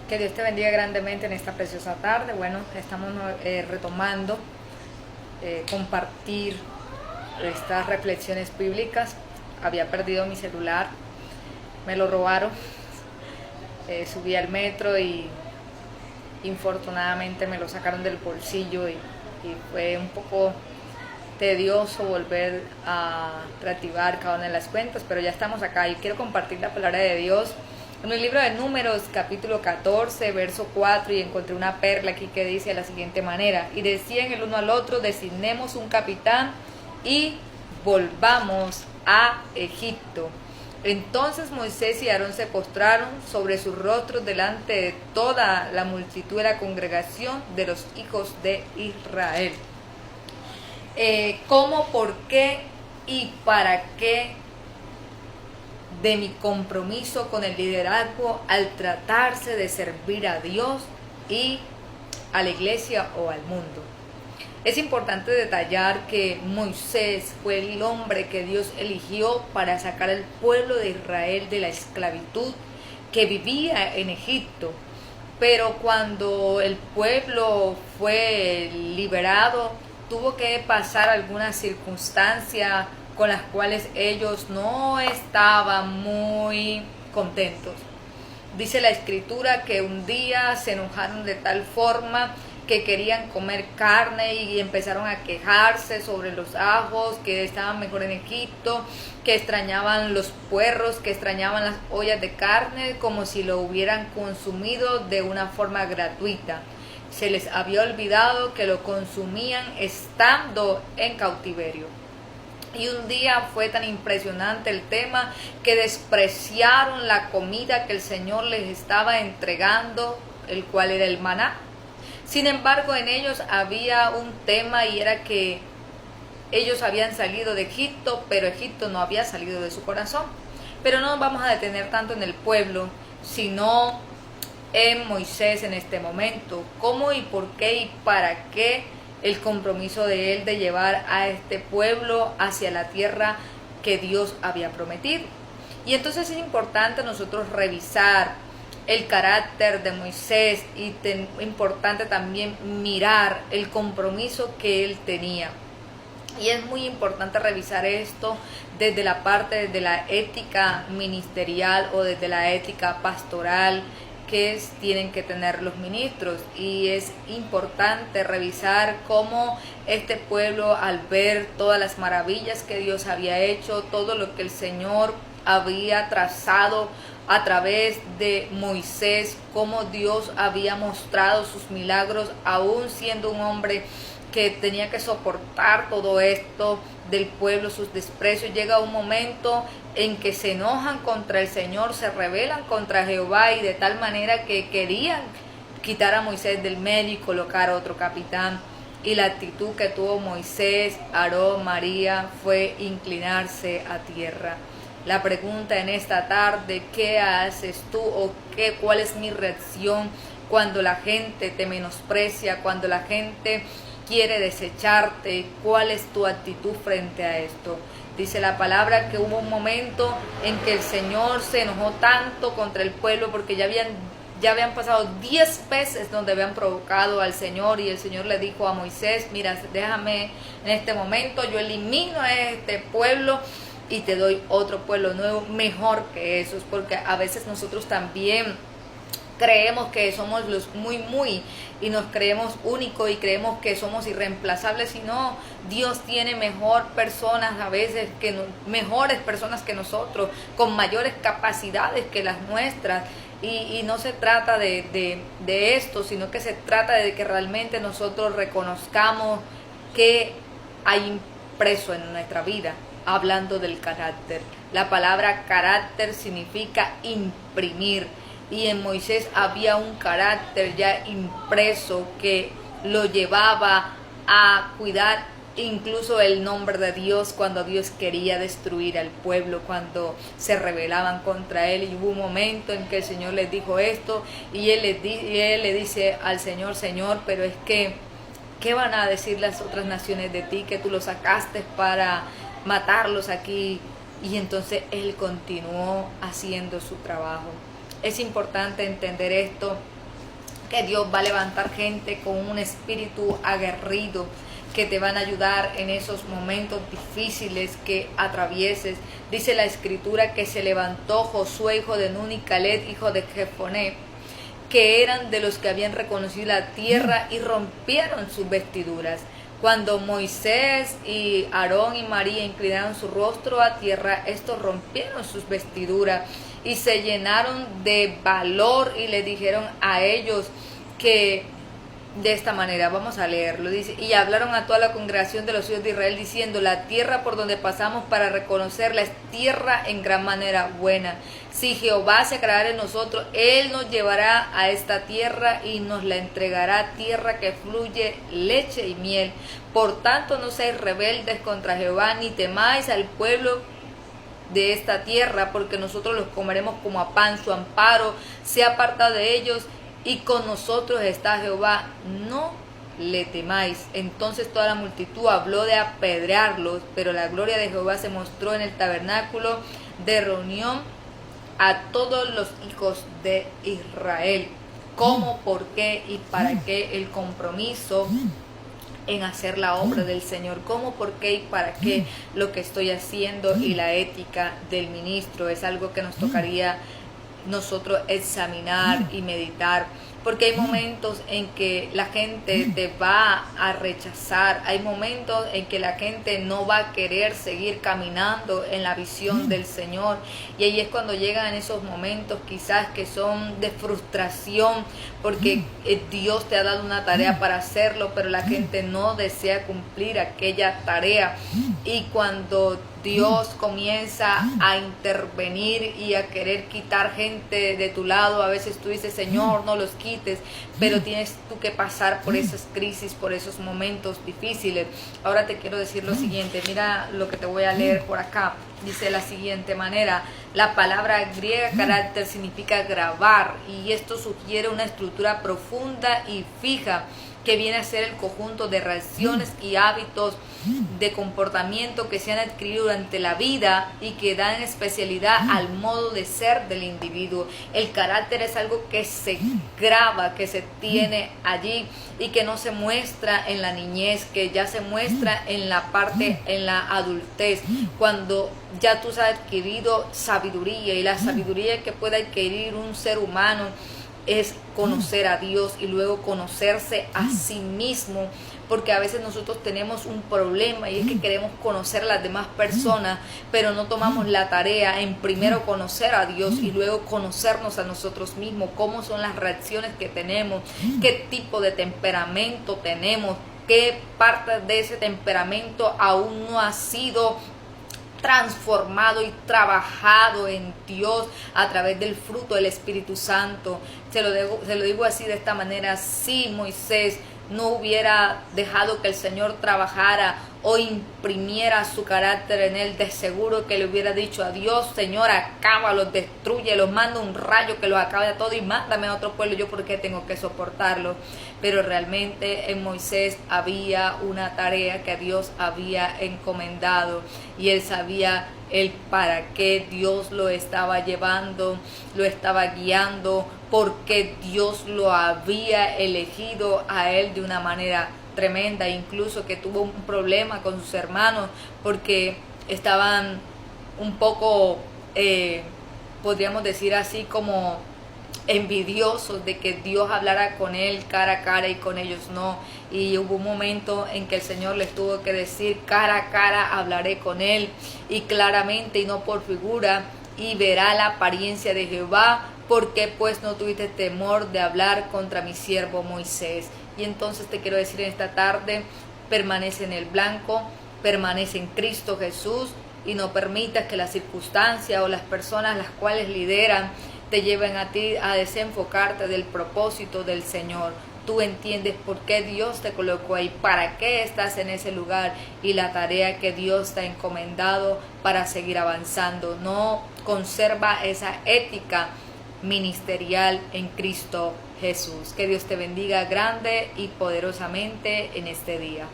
Que Dios te bendiga grandemente en esta preciosa tarde. Bueno, estamos retomando compartir estas reflexiones bíblicas. Había perdido mi celular, me lo robaron. Subí al metro y infortunadamente me lo sacaron del bolsillo y fue un poco tedioso volver a reactivar cada una de las cuentas, pero ya estamos acá y quiero compartir la palabra de Dios en el libro de Números, capítulo 14, verso 4, y encontré una perla aquí que dice de la siguiente manera: y decían el uno al otro, designemos un capitán y volvamos a Egipto. Entonces Moisés y Aarón se postraron sobre sus rostros delante de toda la multitud de la congregación de los hijos de Israel. ¿Cómo, por qué y para qué de mi compromiso con el liderazgo al tratarse de servir a Dios y a la iglesia o al mundo? Es importante detallar que Moisés fue el hombre que Dios eligió para sacar al pueblo de Israel de la esclavitud que vivía en Egipto. Pero cuando el pueblo fue liberado, tuvo que pasar algunas circunstancias con las cuales ellos no estaban muy contentos. Dice la escritura que un día se enojaron de tal forma que querían comer carne y empezaron a quejarse sobre los ajos, que estaban mejor en Egipto, que extrañaban los puerros, que extrañaban las ollas de carne, como si lo hubieran consumido de una forma gratuita. Se les había olvidado que lo consumían estando en cautiverio. Y un día fue tan impresionante el tema que despreciaron la comida que el Señor les estaba entregando, el cual era el maná. Sin embargo, en ellos había un tema, y era que ellos habían salido de Egipto, pero Egipto no había salido de su corazón. Pero no nos vamos a detener tanto en el pueblo, sino en Moisés en este momento. ¿Cómo y por qué y para qué el compromiso de él de llevar a este pueblo hacia la tierra que Dios había prometido? Y entonces es importante nosotros revisar el carácter de Moisés y importante también mirar el compromiso que él tenía. Y es muy importante revisar esto desde la parte de la ética ministerial o desde la ética pastoral que tienen que tener los ministros. Y es importante revisar cómo este pueblo, al ver todas las maravillas que Dios había hecho, todo lo que el Señor había trazado a través de Moisés, cómo Dios había mostrado sus milagros, aún siendo un hombre que tenía que soportar todo esto del pueblo, sus desprecios. Llega un momento en que se enojan contra el Señor, se rebelan contra Jehová, y de tal manera que querían quitar a Moisés del medio y colocar a otro capitán. Y la actitud que tuvo Moisés, Aarón, María, fue inclinarse a tierra. La pregunta en esta tarde: ¿qué haces tú o cuál es mi reacción cuando la gente te menosprecia, cuando la gente quiere desecharte? ¿Cuál es tu actitud frente a esto? Dice la palabra que hubo un momento en que el Señor se enojó tanto contra el pueblo porque ya habían pasado 10 veces donde habían provocado al Señor, y el Señor le dijo a Moisés: mira, déjame en este momento, yo elimino a este pueblo y te doy otro pueblo nuevo, mejor que esos. Porque a veces nosotros también creemos que somos los muy y nos creemos únicos y creemos que somos irreemplazables, y no, Dios tiene mejores personas que nosotros, con mayores capacidades que las nuestras. Y no se trata de esto, sino que se trata de que realmente nosotros reconozcamos que hay impreso en nuestra vida. Hablando del carácter, la palabra carácter significa imprimir, y en Moisés había un carácter ya impreso que lo llevaba a cuidar incluso el nombre de Dios cuando Dios quería destruir al pueblo, cuando se rebelaban contra él. Y hubo un momento en que el Señor les dijo esto, y él le dice al Señor: Señor, pero es que ¿qué van a decir las otras naciones de ti, que tú los sacaste para matarlos aquí? Y entonces él continuó haciendo su trabajo. Es importante entender esto, que Dios va a levantar gente con un espíritu aguerrido, que te van a ayudar en esos momentos difíciles que atravieses. Dice la escritura que se levantó Josué, hijo de Nun, y Caleb, hijo de Jefoné, que eran de los que habían reconocido la tierra, y rompieron sus vestiduras. Cuando Moisés y Aarón y María inclinaron su rostro a tierra, estos rompieron sus vestiduras y se llenaron de valor, y le dijeron a ellos que de esta manera, vamos a leerlo, dice: y hablaron a toda la congregación de los hijos de Israel diciendo: la tierra por donde pasamos para reconocerla es tierra en gran manera buena. Si Jehová se agradara en nosotros, Él nos llevará a esta tierra y nos la entregará, tierra que fluye leche y miel. Por tanto, no seáis rebeldes contra Jehová, ni temáis al pueblo de esta tierra, porque nosotros los comeremos como a pan. Su amparo se ha apartado de ellos, y con nosotros está Jehová, no le temáis. Entonces toda la multitud habló de apedrearlos, pero la gloria de Jehová se mostró en el tabernáculo de reunión a todos los hijos de Israel. ¿Cómo, por qué y para qué el compromiso en hacer la obra del Señor? ¿Cómo, por qué y para qué lo que estoy haciendo? Y la ética del ministro es algo que nos tocaría nosotros examinar y meditar, porque hay momentos en que la gente te va a rechazar, hay momentos en que la gente no va a querer seguir caminando en la visión del Señor, y ahí es cuando llegan esos momentos quizás que son de frustración, porque Dios te ha dado una tarea para hacerlo, pero la gente no desea cumplir aquella tarea, y cuando Dios comienza a intervenir y a querer quitar gente de tu lado, a veces tú dices: Señor, no los quites, pero tienes tú que pasar por esas crisis, por esos momentos difíciles. Ahora te quiero decir lo siguiente, mira lo que te voy a leer por acá. Dice de la siguiente manera: la palabra griega carácter significa grabar, y esto sugiere una estructura profunda y fija, que viene a ser el conjunto de reacciones y hábitos de comportamiento que se han adquirido durante la vida y que dan especialidad al modo de ser del individuo. El carácter es algo que se graba, que se tiene allí y que no se muestra en la niñez, que ya se muestra en la parte, en la adultez, cuando ya tú has adquirido sabiduría, y la sabiduría que puede adquirir un ser humano es conocer a Dios y luego conocerse a sí mismo, porque a veces nosotros tenemos un problema, y es que queremos conocer a las demás personas, pero no tomamos la tarea en primero conocer a Dios y luego conocernos a nosotros mismos, cómo son las reacciones que tenemos, qué tipo de temperamento tenemos, qué parte de ese temperamento aún no ha sido transformado y trabajado en Dios a través del fruto del Espíritu Santo. Se lo digo así, de esta manera: si Moisés no hubiera dejado que el Señor trabajara o imprimiera su carácter en él, de seguro que le hubiera dicho a Dios: Señor, acábalos, destrúyelos, manda un rayo que los acabe a todos y mándame a otro pueblo, yo por qué tengo que soportarlo. Pero realmente en Moisés había una tarea que Dios había encomendado, y él sabía el para qué Dios lo estaba llevando, lo estaba guiando, porque Dios lo había elegido a él de una manera tremenda, incluso que tuvo un problema con sus hermanos porque estaban un poco, podríamos decir así, como envidiosos de que Dios hablara con él cara a cara y con ellos no. Y hubo un momento en que el Señor les tuvo que decir: cara a cara hablaré con él, y claramente y no por figura, y verá la apariencia de Jehová. ¿Por qué pues no tuviste temor de hablar contra mi siervo Moisés? Y entonces te quiero decir en esta tarde: permanece en el blanco, permanece en Cristo Jesús, y no permitas que las circunstancias o las personas las cuales lideran te lleven a ti a desenfocarte del propósito del Señor. Tú entiendes por qué Dios te colocó ahí, para qué estás en ese lugar y la tarea que Dios te ha encomendado para seguir avanzando. No, conserva esa ética ministerial en Cristo Jesús. Que Dios te bendiga grande y poderosamente en este día.